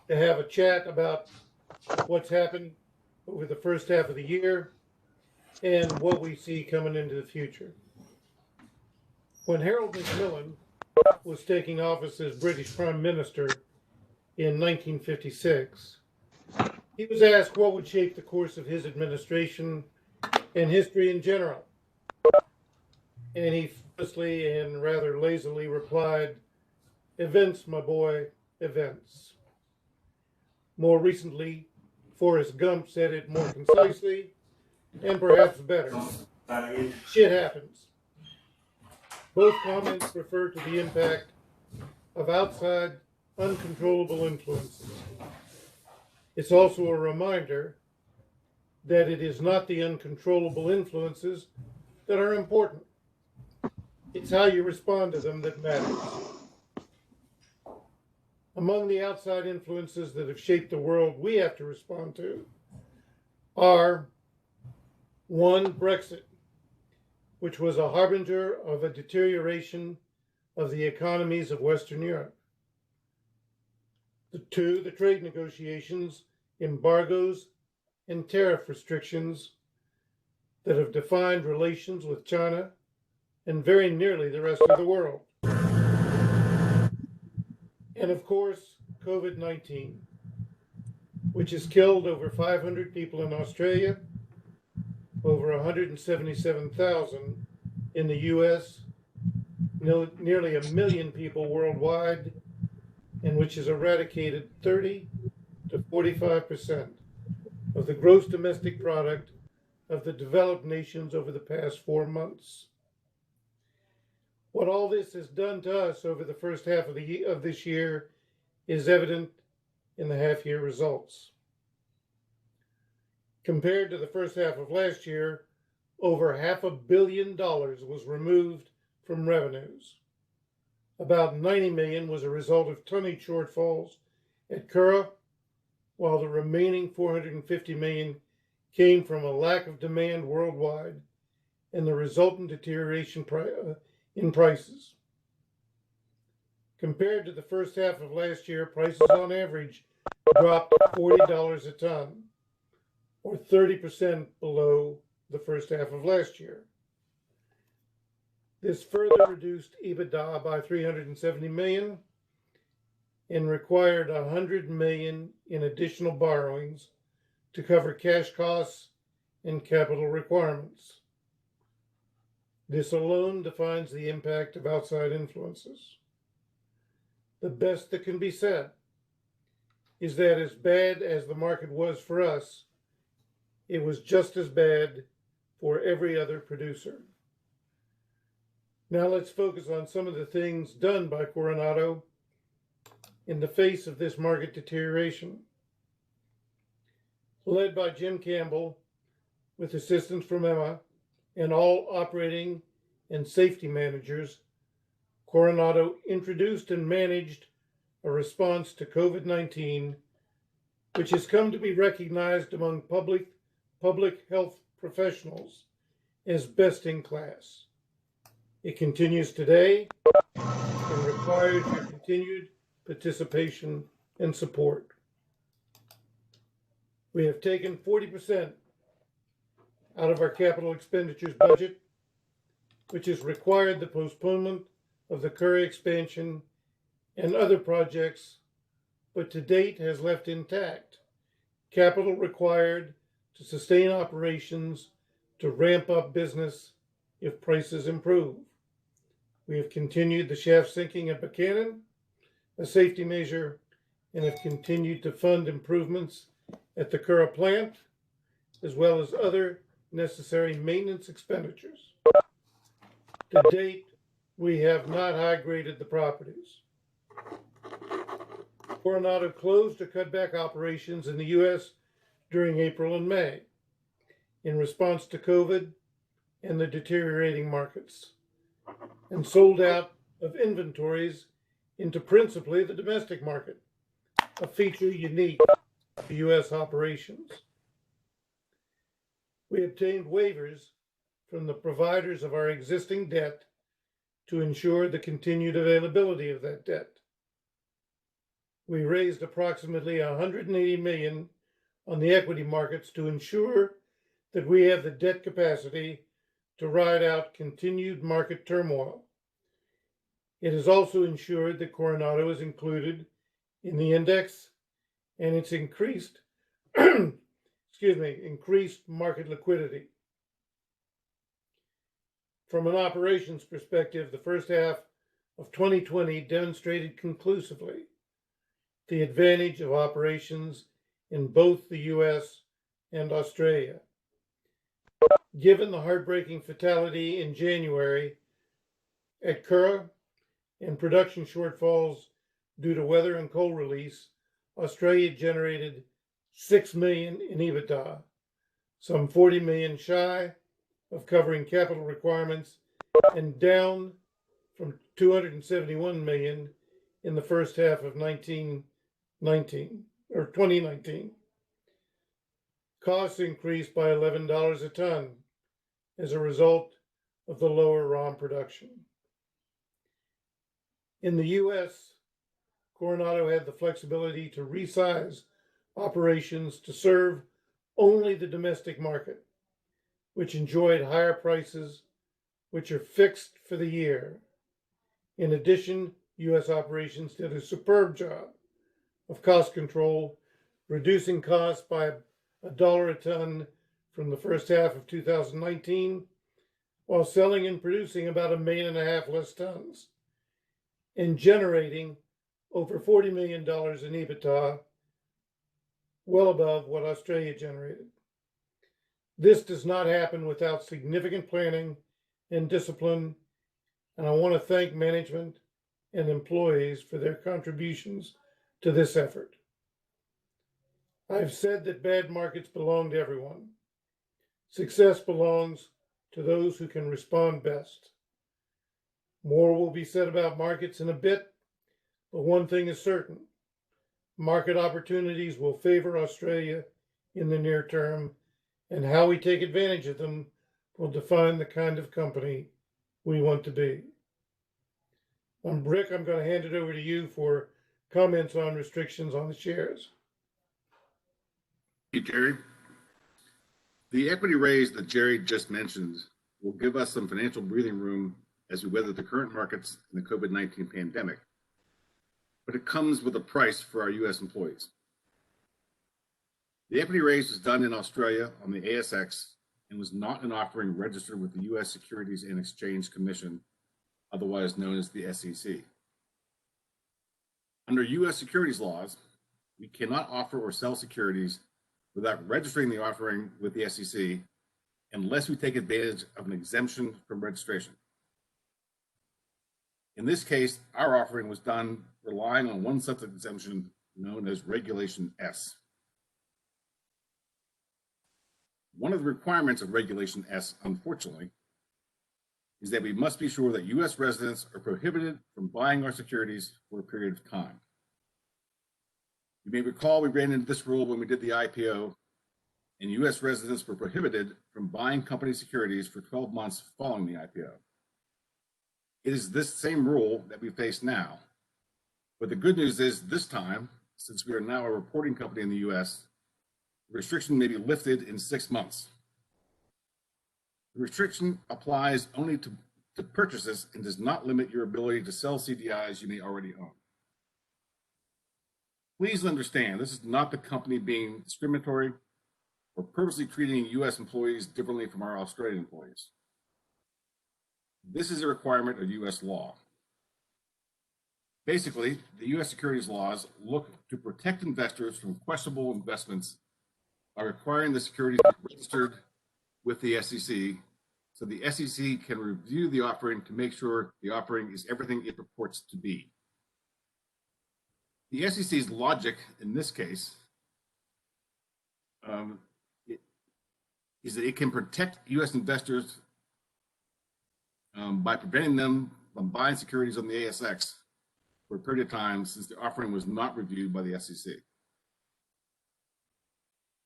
to have a chat about what's happened over the first half of the year and what we see coming into the future. When Harold Macmillan was taking office as British Prime Minister in 1956, he was asked what would shape the course of his administration and history in general. And he famously and rather lazily replied, "Events, my boy, events." More recently, Forrest Gump said it more concisely and perhaps better. Shit happens. Both comments refer to the impact of outside, uncontrollable influences. It's also a reminder that it is not the uncontrollable influences that are important. It's how you respond to them that matters. Among the outside influences that have shaped the world we have to respond to are: one, Brexit, which was a harbinger of a deterioration of the economies of Western Europe. Two, the trade negotiations, embargoes, and tariff restrictions that have defined relations with China and very nearly the rest of the world. And of course, COVID-19, which has killed over 500 people in Australia, over 177,000 in the US, nearly 1 million people worldwide, and which has eradicated 30 to 45% of the gross domestic product of the developed nations over the past 4 months. What all this has done to us over the first half of this year is evident in the half-year results. Compared to the first half of last year, over $500 million was removed from revenues. About 90 million was a result of tonnage shortfalls at Curragh, while the remaining 450 million came from a lack of demand worldwide and the resultant deterioration in prices. Compared to the first half of last year, prices on average dropped $40 a ton, or 30% below the first half of last year. This further reduced EBITDA by 370 million and required 100 million in additional borrowings to cover cash costs and capital requirements. This alone defines the impact of outside influences. The best that can be said is that as bad as the market was for us, it was just as bad for every other producer. Now let's focus on some of the things done by Coronado in the face of this market deterioration. Led by Jim Campbell, with assistance from Emma and all operating and safety managers, Coronado introduced and managed a response to COVID-19, which has come to be recognized among public health professionals as best in class. It continues today and requires your continued participation and support. We have taken 40% out of our capital expenditures budget, which has required the postponement of the Curragh expansion and other projects, but to date has left intact capital required to sustain operations, to ramp up business if prices improve. We have continued the shaft sinking at Buchanan, a safety measure, and have continued to fund improvements at the Curragh plant, as well as other necessary maintenance expenditures. To date, we have not high-graded the properties. Coronado closed or cut back operations in the U.S. during April and May in response to COVID and the deteriorating markets, and sold out of inventories into principally the domestic market, a feature unique to U.S. operations. We obtained waivers from the providers of our existing debt to ensure the continued availability of that debt. we raised approximately 180 million on the equity markets to ensure that we have the debt capacity to ride out continued market turmoil. It has also ensured that Coronado is included in the index and its increased increased market liquidity. From an operations perspective, the first half of 2020 demonstrated conclusively the advantage of operations in both the US and Australia. Given the heartbreaking fatality in January at Curragh and production shortfalls due to weather and coal release, Australia generated 6 million in EBITDA, some 40 million shy of covering capital requirements and down from 271 million in the first half of 2019. Costs increased by $11 a ton as a result of the lower ROM production. In the US, Coronado had the flexibility to resize operations to serve only the domestic market, which enjoyed higher prices, which are fixed for the year. In addition, US operations did a superb job of cost control, reducing costs by $1 a ton from the first half of 2019, while selling and producing about 1.5 million less tons, and generating over $40 million in EBITDA, well above what Australia generated. This does not happen without significant planning and discipline, and I want to thank management and employees for their contributions to this effort. I've said that bad markets belong to everyone. Success belongs to those who can respond best. More will be said about markets in a bit, but one thing is certain. Market opportunities will favor Australia in the near term, and how we take advantage of them will define the kind of company we want to be. Rick, I'm going to hand it over to you for comments on restrictions on the shares. Thank you, Jerry. The equity raise that Jerry just mentioned will give us some financial breathing room as we weather the current markets and the COVID-19 pandemic, but it comes with a price for our U.S. employees. The equity raise was done in Australia on the ASX and was not an offering registered with the U.S. Securities and Exchange Commission, otherwise known as the SEC. Under U.S. securities laws, we cannot offer or sell securities without registering the offering with the SEC unless we take advantage of an exemption from registration. In this case, our offering was done relying on one such exemption known as Regulation S. One of the requirements of Regulation S, unfortunately, is that we must be sure that U.S. residents are prohibited from buying our securities for a period of time. You may recall we ran into this rule when we did the IPO, and U.S. residents were prohibited from buying company securities for 12 months following the IPO. It is this same rule that we face now. But the good news is this time, since we are now a reporting company in the U.S., the restriction may be lifted in 6 months. The restriction applies only to purchases and does not limit your ability to sell CDIs you may already own. Please understand, this is not the company being discriminatory or purposely treating U.S. employees differently from our Australian employees. This is a requirement of U.S. law. Basically, the U.S. securities laws look to protect investors from questionable investments by requiring the securities to be registered with the SEC, so the SEC can review the offering to make sure the offering is everything it purports to be. The SEC's logic in this case is that it can protect U.S. investors by preventing them from buying securities on the ASX for a period of time since the offering was not reviewed by the SEC.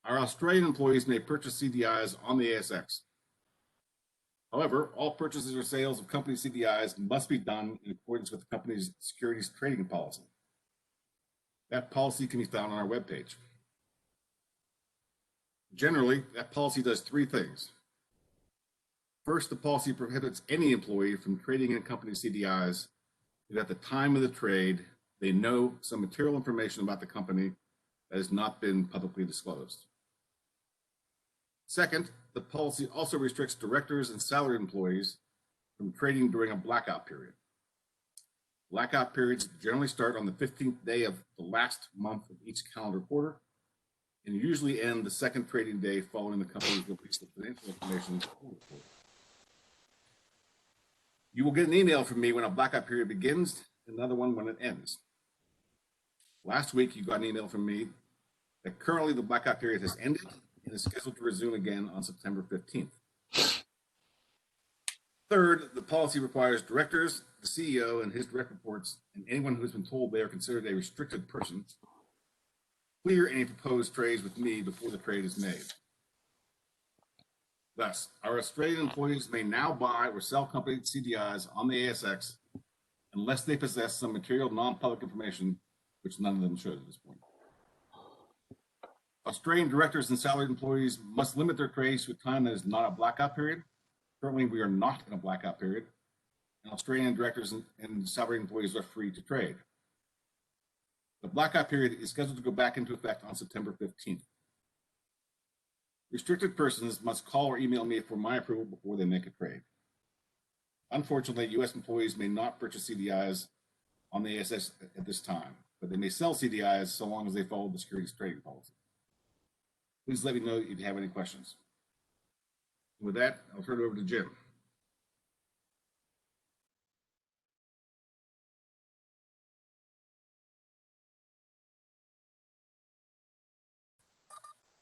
Our Australian employees may purchase CDIs on the ASX. However, all purchases or sales of company CDIs must be done in accordance with the company's securities trading policy. That policy can be found on our webpage. Generally, that policy does three things. First, the policy prohibits any employee from trading in a company's CDIs if at the time of the trade they know some material information about the company that has not been publicly disclosed. Second, the policy also restricts directors and salaried employees from trading during a blackout period. Blackout periods generally start on the 15th day of the last month of each calendar quarter and usually end the second trading day following the company's release of financial information. You will get an email from me when a blackout period begins, another one when it ends. Last week, you got an email from me that currently the blackout period has ended and is scheduled to resume again on September 15th. Third, the policy requires directors, the CEO and his direct reports, and anyone who has been told they are considered a restricted person, clear any proposed trades with me before the trade is made. Thus, our Australian employees may now buy or sell company CDIs on the ASX unless they possess some material non-public information, which none of them should at this point. Australian directors and salaried employees must limit their trades to a time that is not a blackout period. Currently, we are not in a blackout period, and Australian directors and salaried employees are free to trade. The blackout period is scheduled to go back into effect on September 15th. Restricted persons must call or email me for my approval before they make a trade. Unfortunately, U.S. employees may not purchase CDIs on the ASX at this time, but they may sell CDIs so long as they follow the securities trading policy. Please let me know if you have any questions. With that, I'll turn it over to Jim.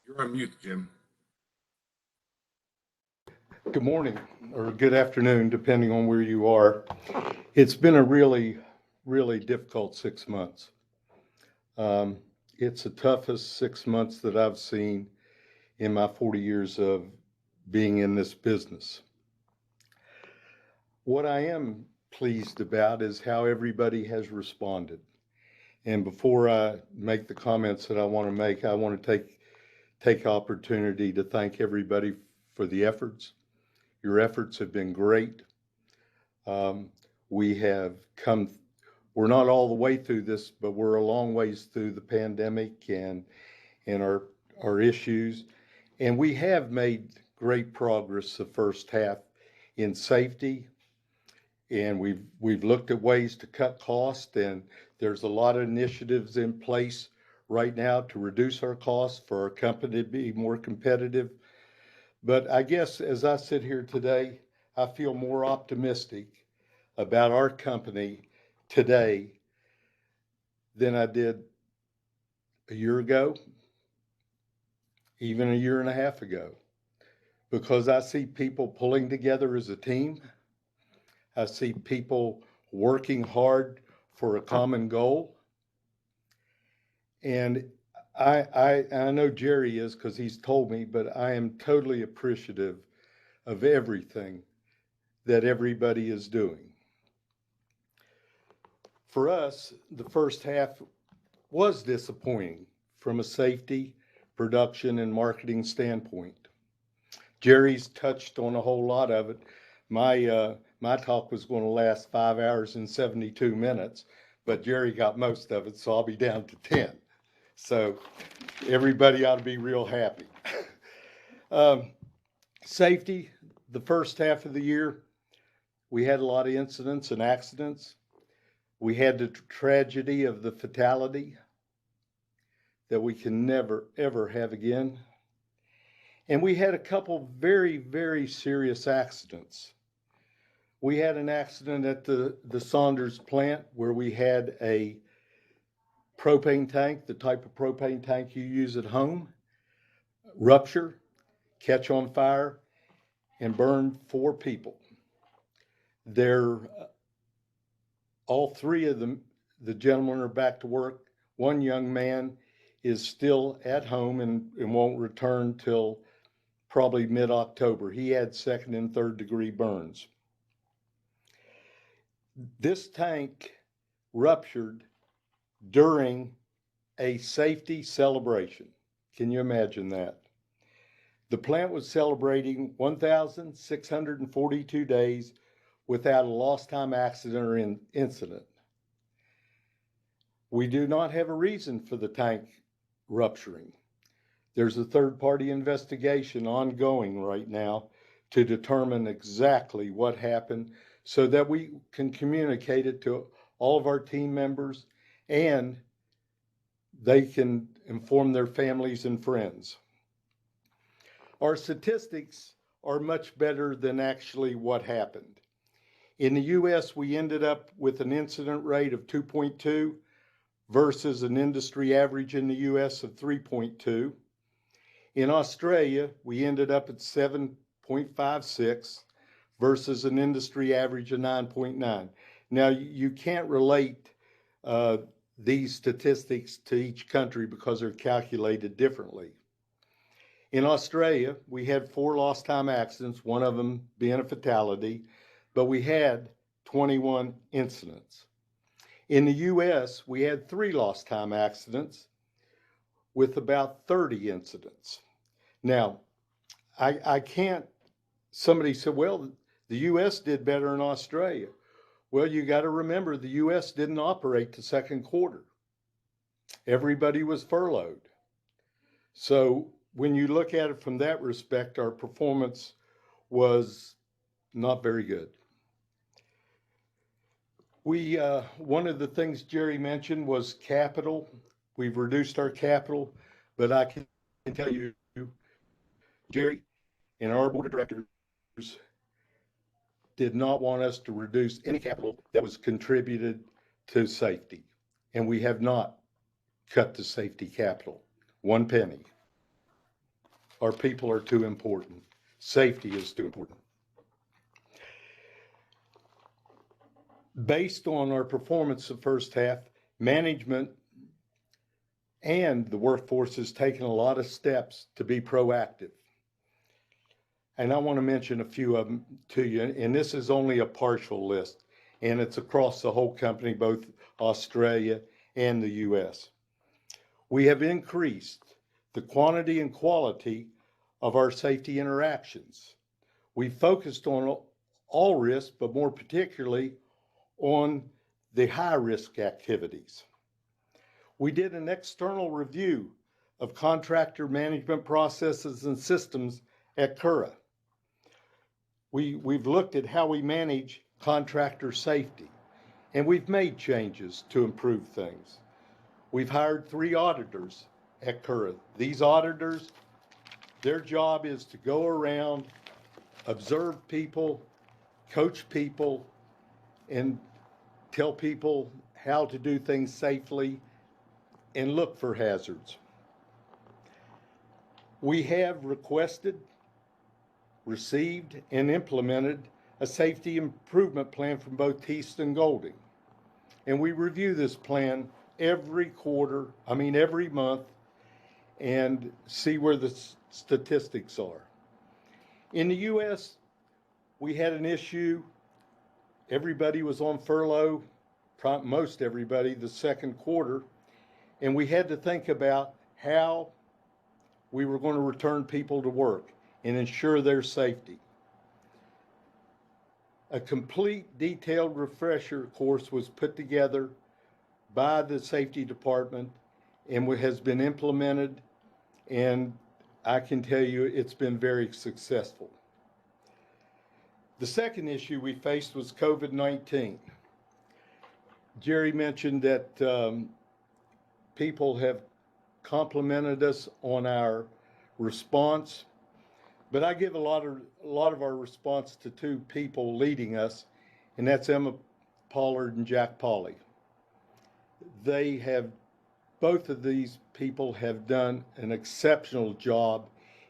You're on mute, Jim. Good morning or good afternoon, depending on where you are. It's been a really, really difficult 6 months. It's the toughest 6 months that I've seen in my 40 years of being in this business. What I am pleased about is how everybody has responded. And before I make the comments that I want to make, I want to take opportunity to thank everybody for the efforts. Your efforts have been great. We have come, we're not all the way through this, but we're a long ways through the pandemic and our issues. And we have made great progress the first half in safety. And we've looked at ways to cut costs, and there's a lot of initiatives in place right now to reduce our costs for our company to be more competitive. But I guess as I sit here today, I feel more optimistic about our company today than I did a year ago, even a year and a half ago, because I see people pulling together as a team. I see people working hard for a common goal. And I know Jerry is, because he's told me, but I am totally appreciative of everything that everybody is doing. For us, the first half was disappointing from a safety, production, and marketing standpoint. Jerry's touched on a whole lot of it. My talk was going to last 5 hours and 72 minutes, but Jerry got most of it, so I'll be down to 10. So everybody ought to be real happy. Safety, the first half of the year, we had a lot of incidents and accidents. We had the tragedy of the fatality that we can never, ever have again. And we had a couple very, very serious accidents. We had an accident at the Saunders plant where we had a propane tank, the type of propane tank you use at home, rupture, catch on fire, and burn 4 people. All 3 of them, the gentlemen are back to work. One young man is still at home and won't return till probably mid-October. He had 2nd and 3rd degree burns. This tank ruptured during a safety celebration. Can you imagine that? The plant was celebrating 1,642 days without a lost time accident or incident. We do not have a reason for the tank rupturing. There's a third-party investigation ongoing right now to determine exactly what happened so that we can communicate it to all of our team members and they can inform their families and friends. Our statistics are much better than actually what happened. In the US, we ended up with an incident rate of 2.2 versus an industry average in the US of 3.2. In Australia, we ended up at 7.56 versus an industry average of 9.9. Now, you can't relate these statistics to each country because they're calculated differently. In Australia, we had 4 lost time accidents, one of them being a fatality, but we had 21 incidents. In the US, we had 3 lost time accidents with about 30 incidents. Now, I can't, somebody said, well, the US did better than Australia. Well, you got to remember the US didn't operate the second quarter. Everybody was furloughed. So when you look at it from that respect, our performance was not very good. One of the things Jerry mentioned was capital. We've reduced our capital, but I can tell you, Jerry and our board of directors did not want us to reduce any capital that was contributed to safety. And we have not cut the safety capital, 1 penny. Our people are too important. Safety is too important. Based on our performance the first half, management and the workforce has taken a lot of steps to be proactive. And I want to mention a few of them to you, and this is only a partial list, and it's across the whole company, both Australia and the US. We have increased the quantity and quality of our safety interactions. We focused on all risks, but more particularly on the high-risk activities. We did an external review of contractor management processes and systems at Curragh. We've looked at how we manage contractor safety, and we've made changes to improve things. We've hired 3 auditors at Curragh. These auditors, their job is to go around, observe people, coach people, and tell people how to do things safely and look for hazards. We have requested, received, and implemented a safety improvement plan from both Teast and Golding. And we review this plan every month, and see where the statistics are. In the US, we had an issue. Everybody was on furlough, most everybody, the second quarter, and we had to think about how we were going to return people to work and ensure their safety. A complete detailed refresher course was put together by the safety department and has been implemented, and I can tell you it's been very successful. The second issue we faced was COVID-19. Jerry mentioned that people have complimented us on our response, but I give a lot of our response to 2 people leading us, and that's Emma Pollard and Jack Pauley. Both of these people have done an exceptional job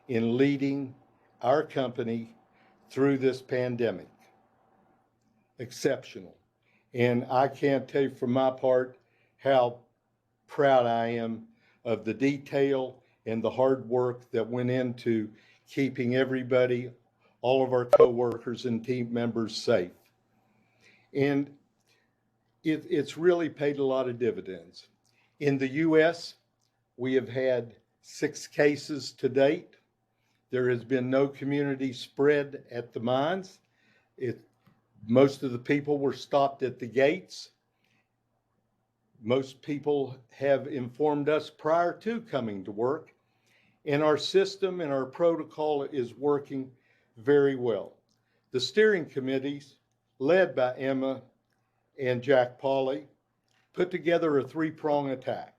in leading our company through this pandemic. Exceptional. And I can't tell you from my part how proud I am of the detail and the hard work that went into keeping everybody, all of our coworkers and team members safe. And it's really paid a lot of dividends. In the US, We have had 6 cases to date. There has been no community spread at the mines. Most of the people were stopped at the gates. Most people have informed us prior to coming to work, and our system and our protocol is working very well. The steering committees, led by Emma and Jack Pauley, put together a 3-prong attack.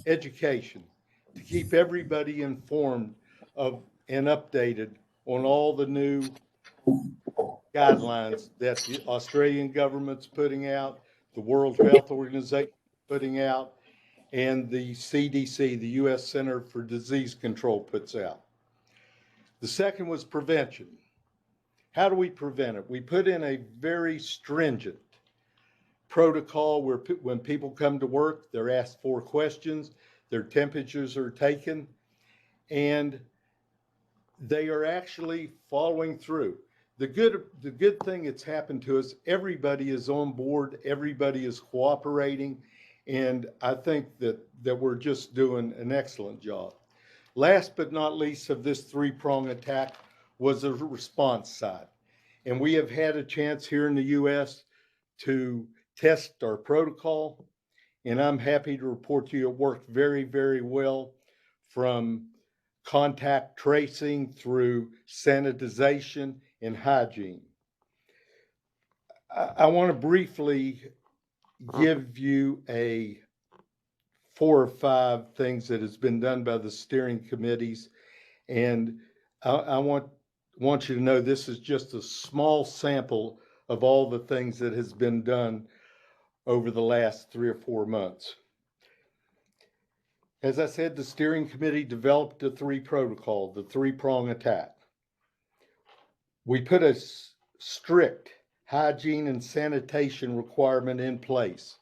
Education, to keep everybody informed of and updated on all the new guidelines that the Australian government's putting out, the World Health Organization putting out, and the CDC, the U.S. Center for Disease Control, puts out. The second was prevention. How do we prevent it? We put in a very stringent protocol where when people come to work, they're asked 4 questions, their temperatures are taken, and they are actually following through. The good thing that's happened to us, everybody is on board, everybody is cooperating, and I think that we're just doing an excellent job. Last but not least of this 3-prong attack was the response side. And we have had a chance here in the U.S. to test our protocol, and I'm happy to report to you it worked very, very well, from contact tracing through sanitization and hygiene. I want to briefly give you 4 or 5 things that has been done by the steering committees, and I want you to know this is just a small sample of all the things that has been done over the last 3 or 4 months. As I said, the steering committee developed a 3 protocol, the 3-prong attack. We put a strict hygiene and sanitation requirement in place.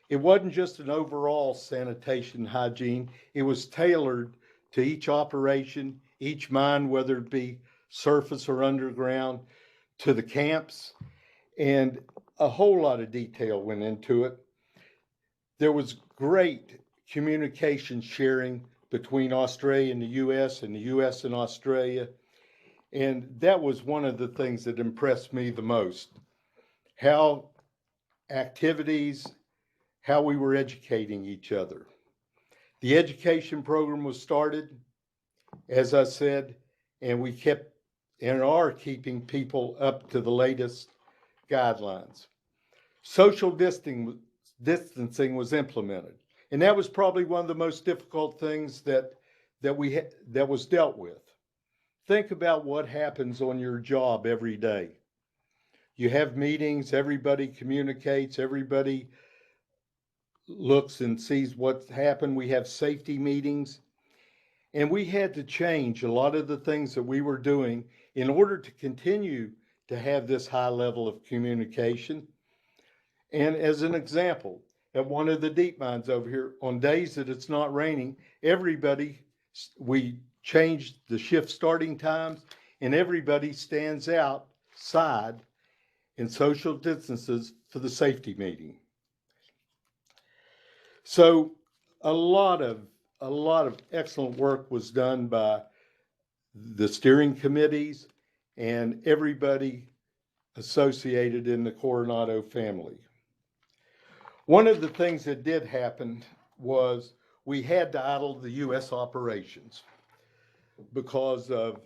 It wasn't just an overall sanitation hygiene, it was tailored to each operation, each mine, whether it be surface or underground, to the camps, and a whole lot of detail went into it. There was great communication sharing between Australia and the U.S. and the U.S. and Australia, and that was one of the things that impressed me the most. How activities, how we were educating each other. The education program was started, as I said, and we kept and are keeping people up to the latest guidelines. Social distancing was implemented, and that was probably one of the most difficult things that was dealt with. Think about what happens on your job every day. You have meetings, everybody communicates, everybody looks and sees what's happened. We have safety meetings, and we had to change a lot of the things that we were doing in order to continue to have this high level of communication. And as an example, at one of the deep mines over here, on days that it's not raining, we changed the shift starting times, and everybody stands outside in social distances for the safety meeting. So a lot of excellent work was done by the steering committees and everybody associated in the Coronado family. One of the things that did happen was we had to idle the U.S. operations because of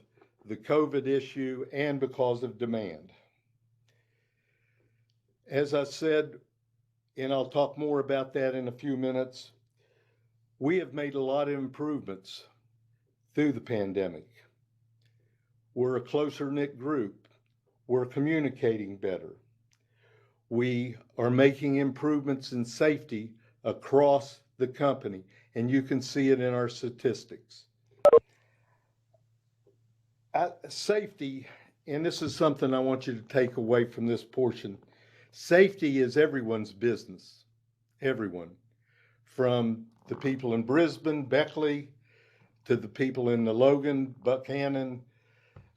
the COVID issue and because of demand. As I said, and I'll talk more about that in a few minutes, we have made a lot of improvements through the pandemic. We're a closer-knit group. We're communicating better. We are making improvements in safety across the company, and you can see it in our statistics. Safety, and this is something I want you to take away from this portion, safety is everyone's business, everyone, from the people in Brisbane, Beckley, to the people in the Logan, Buchanan,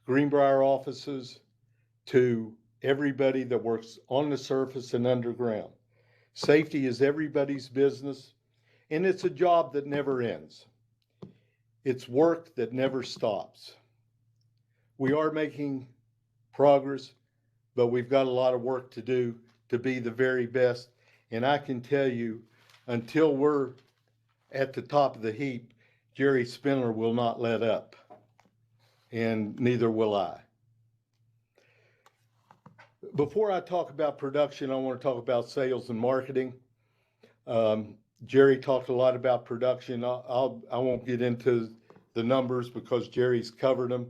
Greenbrier offices, to everybody that works on the surface and underground. Safety is everybody's business, and it's a job that never ends. It's work that never stops. We are making progress, but we've got a lot of work to do to be the very best. And I can tell you, until we're at the top of the heap, Jerry Spindler will not let up, and neither will I. Before I talk about production, I want to talk about sales and marketing. Jerry talked a lot about production. I won't get into the numbers because Jerry's covered them,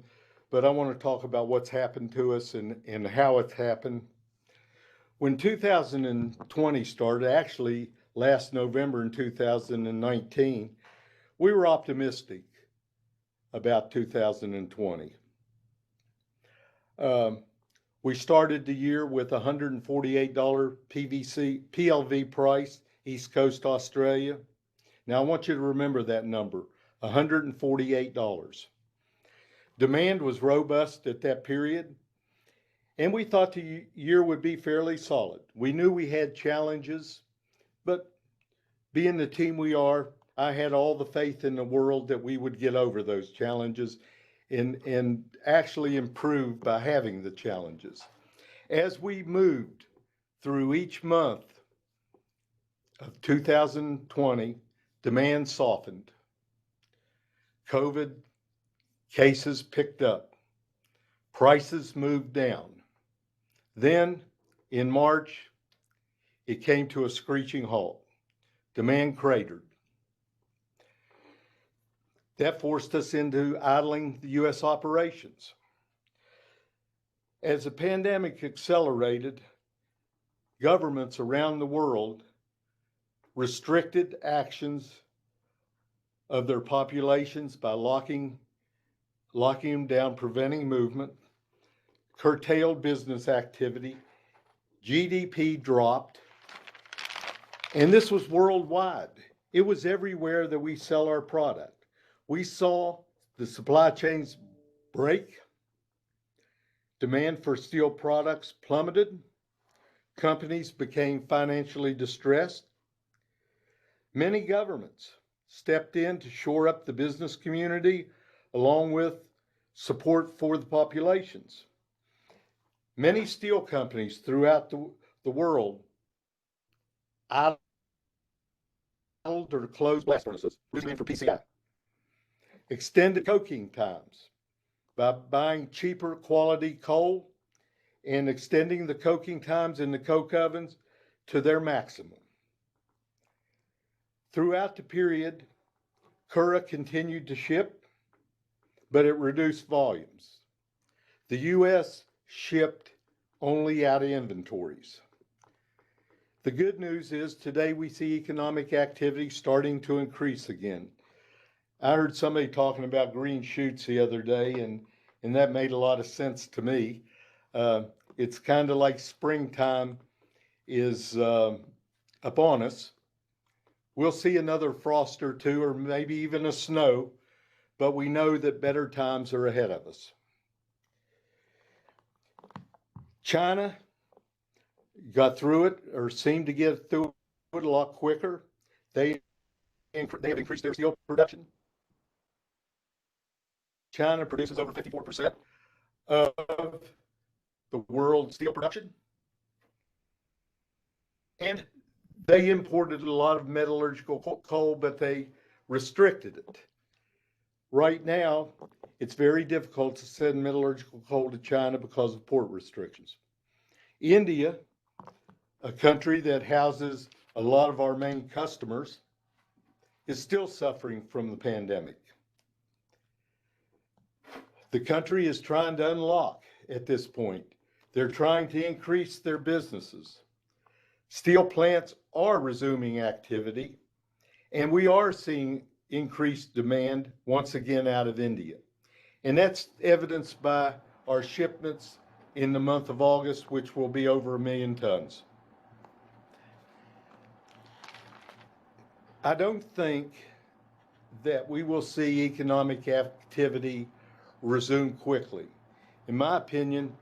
but I want to talk about what's happened to us and how it's happened. When 2020 started, actually last November in 2019, we were optimistic about 2020. We started the year with $148 PLV price, East Coast Australia. Now I want you to remember that number, $148. Demand was robust at that period, and we thought the year would be fairly solid. We knew we had challenges, but being the team we are, I had all the faith in the world that we would get over those challenges and actually improve by having the challenges. As we moved through each month of 2020, demand softened. COVID cases picked up. Prices moved down. Then in March, it came to a screeching halt. Demand cratered. That forced us into idling the U.S. operations. As the pandemic accelerated, governments around the world restricted actions of their populations by locking them down, preventing movement, curtailed business activity, GDP dropped, and this was worldwide. It was everywhere that we sell our product. We saw the supply chains break, demand for steel products plummeted, companies became financially distressed. Many governments stepped in to shore up the business community along with support for the populations. Many steel companies throughout the world idled or closed blast furnaces, losing for PCI. Extended coking times by buying cheaper quality coal and extending the coking times in the coke ovens to their maximum. Throughout the period, Cura continued to ship, but it reduced volumes. The U.S. shipped only out of inventories. The good news is today we see economic activity starting to increase again. I heard somebody talking about green shoots the other day, and that made a lot of sense to me. It's kind of like springtime is upon us. We'll see another frost or two, or maybe even a snow, but we know that better times are ahead of us. China got through it, or seemed to get through it a lot quicker. They have increased their steel production. China produces over 54% of the world's steel production. And they imported a lot of metallurgical coal, but they restricted it. Right now, it's very difficult to send metallurgical coal to China because of port restrictions. India, a country that houses a lot of our main customers, is still suffering from the pandemic. The country is trying to unlock at this point. They're trying to increase their businesses. Steel plants are resuming activity, and we are seeing increased demand once again out of India. And that's evidenced by our shipments in the month of August, which will be over 1 million tons. I don't think that we will see economic activity resume quickly. In my opinion,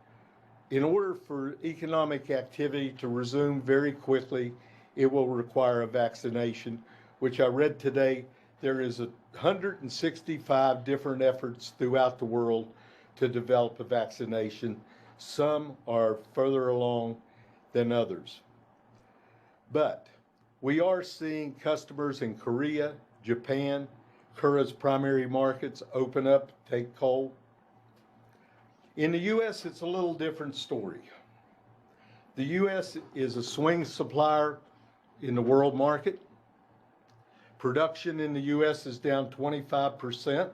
in order for economic activity to resume very quickly, it will require a vaccination, which I read today, there is 165 different efforts throughout the world to develop a vaccination. Some are further along than others. But we are seeing customers in Korea, Japan, Kura's primary markets open up, take hold. In the U.S., it's a little different story. The U.S. is a swing supplier in the world market. Production in the U.S. is down 25%.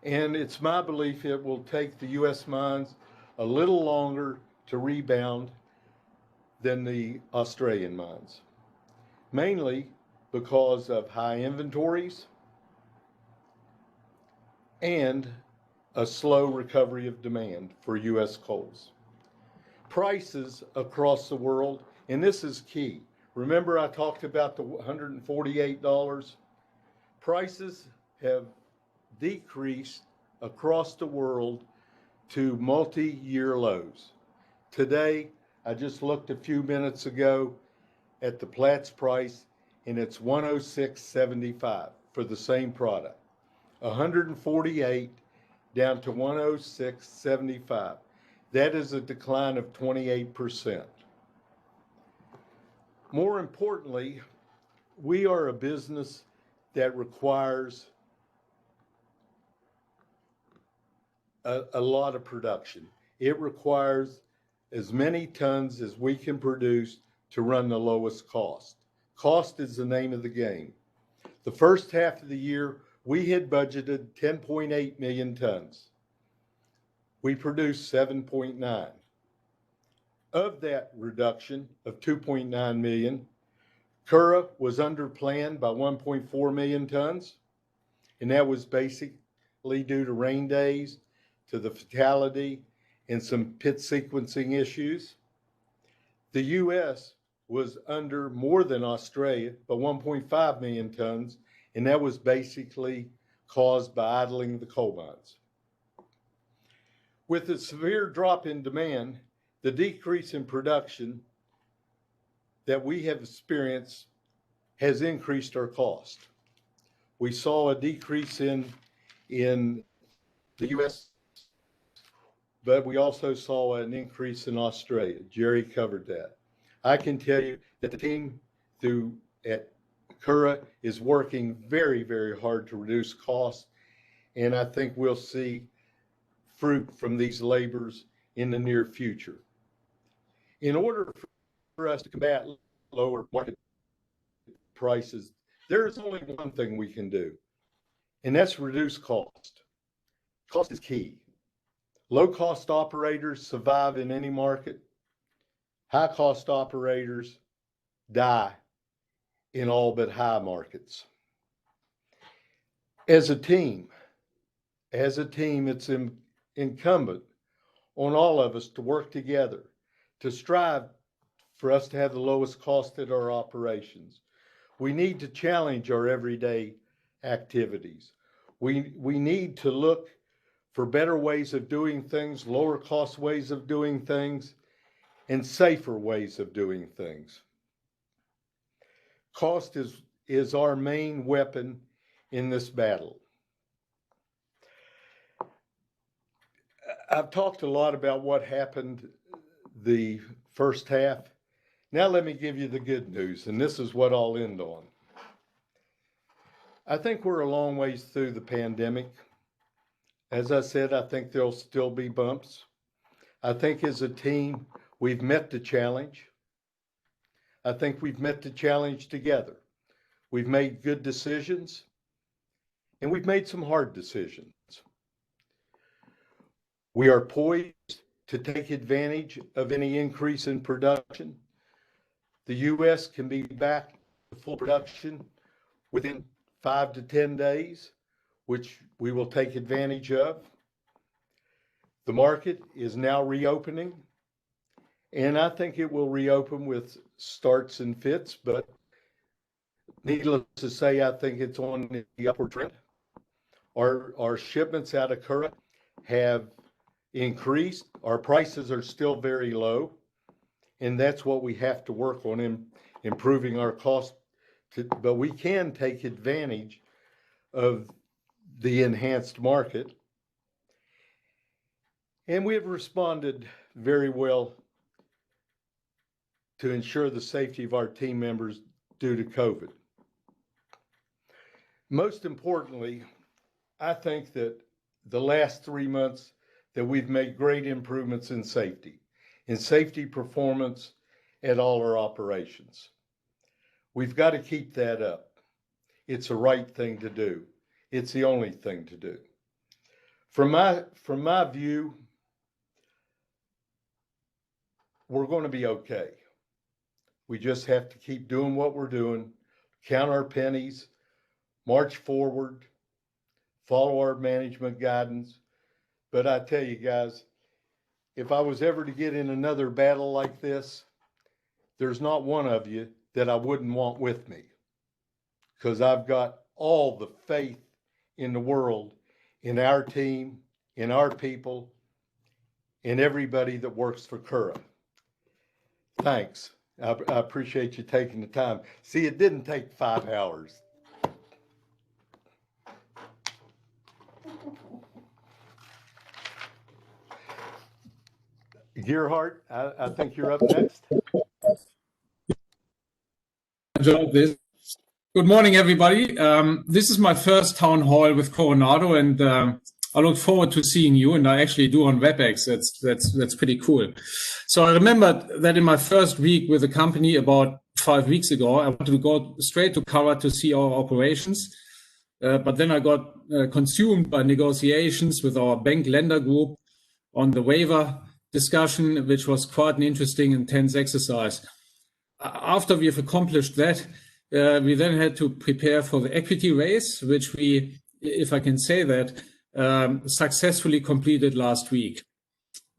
And it's my belief it will take the U.S. mines a little longer to rebound than the Australian mines, mainly because of high inventories and a slow recovery of demand for U.S. coals. Prices across the world, and this is key. Remember I talked about the $148? Prices have decreased across the world to multi-year lows. Today, I just looked a few minutes ago at the Platts price, and it's 106.75 for the same product. 148 down to 106.75. That is a decline of 28%. More importantly, we are a business that requires a lot of production. It requires as many tons as we can produce to run the lowest cost. Cost is the name of the game. The first half of the year, we had budgeted 10.8 million tons. We produced 7.9. Of that reduction of 2.9 million, Kura was under plan by 1.4 million tons, and that was basically due to rain days, to the fatality, and some pit sequencing issues. The U.S. was under more than Australia by 1.5 million tons, and that was basically caused by idling the coal mines. With a severe drop in demand, the decrease in production that we have experienced has increased our cost. We saw a decrease in the U.S., but we also saw an increase in Australia. Jerry covered that. I can tell you that the team at Kura is working very, very hard to reduce costs, and I think we'll see fruit from these labors in the near future. In order for us to combat lower market prices, there is only one thing we can do, and that's reduce cost. Cost is key. Low-cost operators survive in any market. High-cost operators die in all but high markets. As a team, it's incumbent on all of us to work together to strive for us to have the lowest cost at our operations. We need to challenge our everyday activities. We need to look for better ways of doing things, lower cost ways of doing things, and safer ways of doing things. Cost is our main weapon in this battle. I've talked a lot about what happened the first half. Now let me give you the good news, and this is what I'll end on. I think we're a long ways through the pandemic. As I said, I think there'll still be bumps. I think as a team, we've met the challenge. I think we've met the challenge together. We've made good decisions, and we've made some hard decisions. We are poised to take advantage of any increase in production. The U.S. can be back to full production within 5 to 10 days, which we will take advantage of. The market is now reopening, and I think it will reopen with starts and fits, but needless to say, I think it's on the upward trend. Our shipments out of Kura have increased. Our prices are still very low, and that's what we have to work on in improving our cost but we can take advantage of the enhanced market. And we have responded very well to ensure the safety of our team members due to COVID. Most importantly, I think that the last 3 months that we've made great improvements in safety performance at all our operations. We've got to keep that up. It's the right thing to do. It's the only thing to do. From my view, we're going to be okay. We just have to keep doing what we're doing, count our pennies, march forward, follow our management guidance. But I tell you guys, if I was ever to get in another battle like this, there's not one of you that I wouldn't want with me, because I've got all the faith in the world in our team, in our people, in everybody that works for Curragh. Thanks. I appreciate you taking the time. See, it didn't take 5 hours. Gerhard, I think you're up next. Good morning, everybody. This is my first town hall with Coronado, and I look forward to seeing you. And I actually do on WebEx. That's pretty cool. So I remember that in my first week with the company about 5 weeks ago, I wanted to go straight to Curragh to see our operations. But then I got consumed by negotiations with our bank lender group on the waiver discussion, which was quite an interesting, intense exercise. After we have accomplished that, we then had to prepare for the equity raise, which we, if I can say that, successfully completed last week.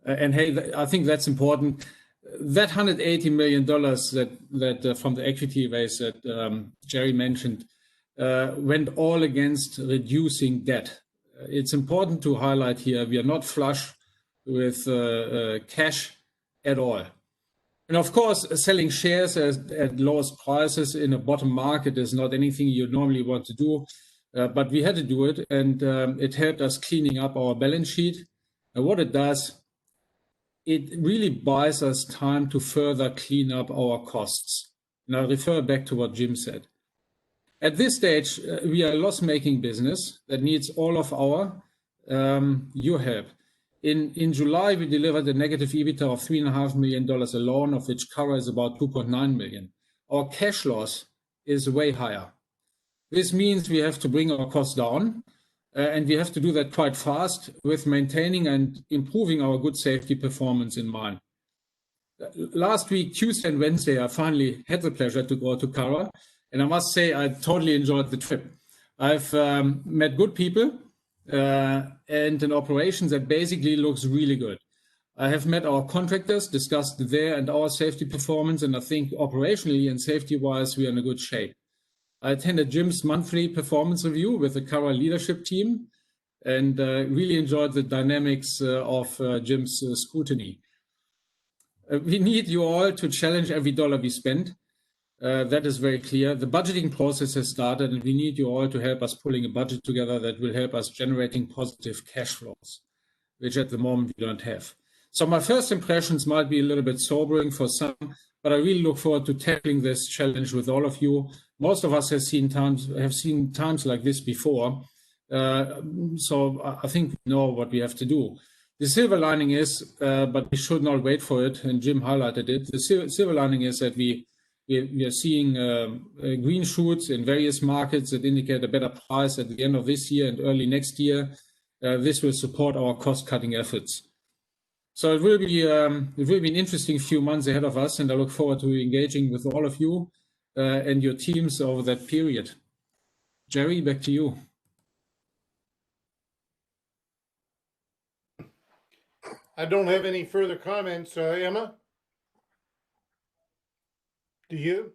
And hey, I think that's important. That $180 million that from the equity raise that Jerry mentioned went all against reducing debt. It's important to highlight here, we are not flush with cash at all. And of course, selling shares at lowest prices in a bottom market is not anything you normally want to do, but we had to do it, and it helped us cleaning up our balance sheet. And what it does, it really buys us time to further clean up our costs. And I'll refer back to what Jim said. At this stage, we are a loss-making business that needs all of our your help. In July, we delivered a negative EBITDA of $3.5 million alone, of which Curragh is about $2.9 million. Our cash loss is way higher. This means we have to bring our costs down, and we have to do that quite fast with maintaining and improving our good safety performance in mind. Last week, Tuesday and Wednesday, I finally had the pleasure to go to Curragh, and I must say I totally enjoyed the trip. I've met good people, and an operation that basically looks really good. I have met our contractors, discussed their and our safety performance, and I think operationally and safety-wise, we are in a good shape. I attended Jim's monthly performance review with the Curragh leadership team, and really enjoyed the dynamics of Jim's scrutiny. We need you all to challenge every dollar we spend. That is very clear. The budgeting process has started, and we need you all to help us pulling a budget together that will help us generating positive cash flows, which at the moment we don't have. So my first impressions might be a little bit sobering for some, but I really look forward to tackling this challenge with all of you. Most of us have seen times like this before, so I think we know what we have to do. The silver lining is, but we should not wait for it, and Jim highlighted it. The silver lining is that we are seeing green shoots in various markets that indicate a better price at the end of this year and early next year. This will support our cost-cutting efforts. So it will be an interesting few months ahead of us, and I look forward to engaging with all of you and your teams over that period. Jerry, back to you. I don't have any further comments. Emma? Do you?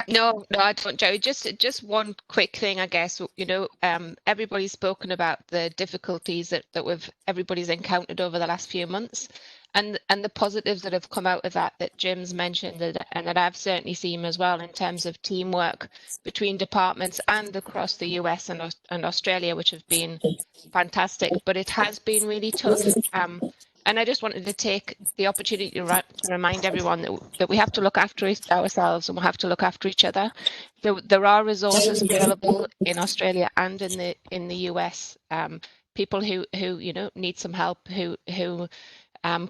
No, I don't, Joe. Just one quick thing, I guess. You know, everybody's spoken about the difficulties that everybody's encountered over the last few months, and the positives that have come out of that Jim's mentioned and that I've certainly seen as well in terms of teamwork between departments and across the US and Australia, which have been fantastic. But it has been really tough. And I just wanted to take the opportunity to remind everyone that we have to look after ourselves and we have to look after each other. There are resources available in Australia and in the US. People who need some help, who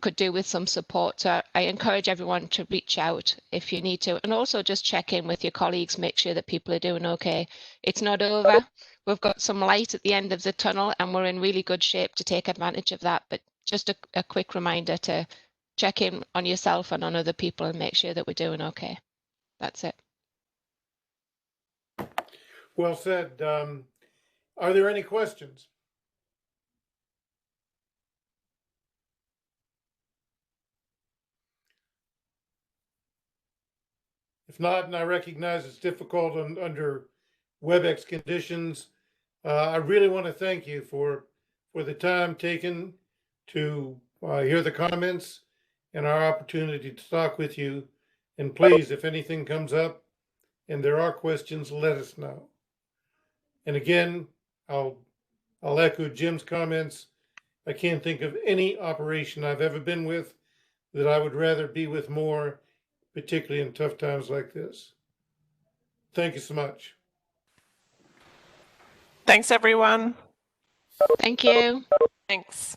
could do with some support. So I encourage everyone to reach out if you need to, and also just check in with your colleagues, make sure that people are doing okay. It's not over. We've got some light at the end of the tunnel and we're in really good shape to take advantage of that. But just a quick reminder to check in on yourself and on other people and make sure that we're doing okay. That's it. Well said. Are there any questions? If not, and I recognize it's difficult under WebEx conditions, I really want to thank you for the time taken to hear the comments and our opportunity to talk with you. And please, if anything comes up and there are questions, let us know. And again, I'll echo Jim's comments. I can't think of any operation I've ever been with that I would rather be with more, particularly in tough times like this. Thank you so much. Thanks, everyone. Thank you. Thanks.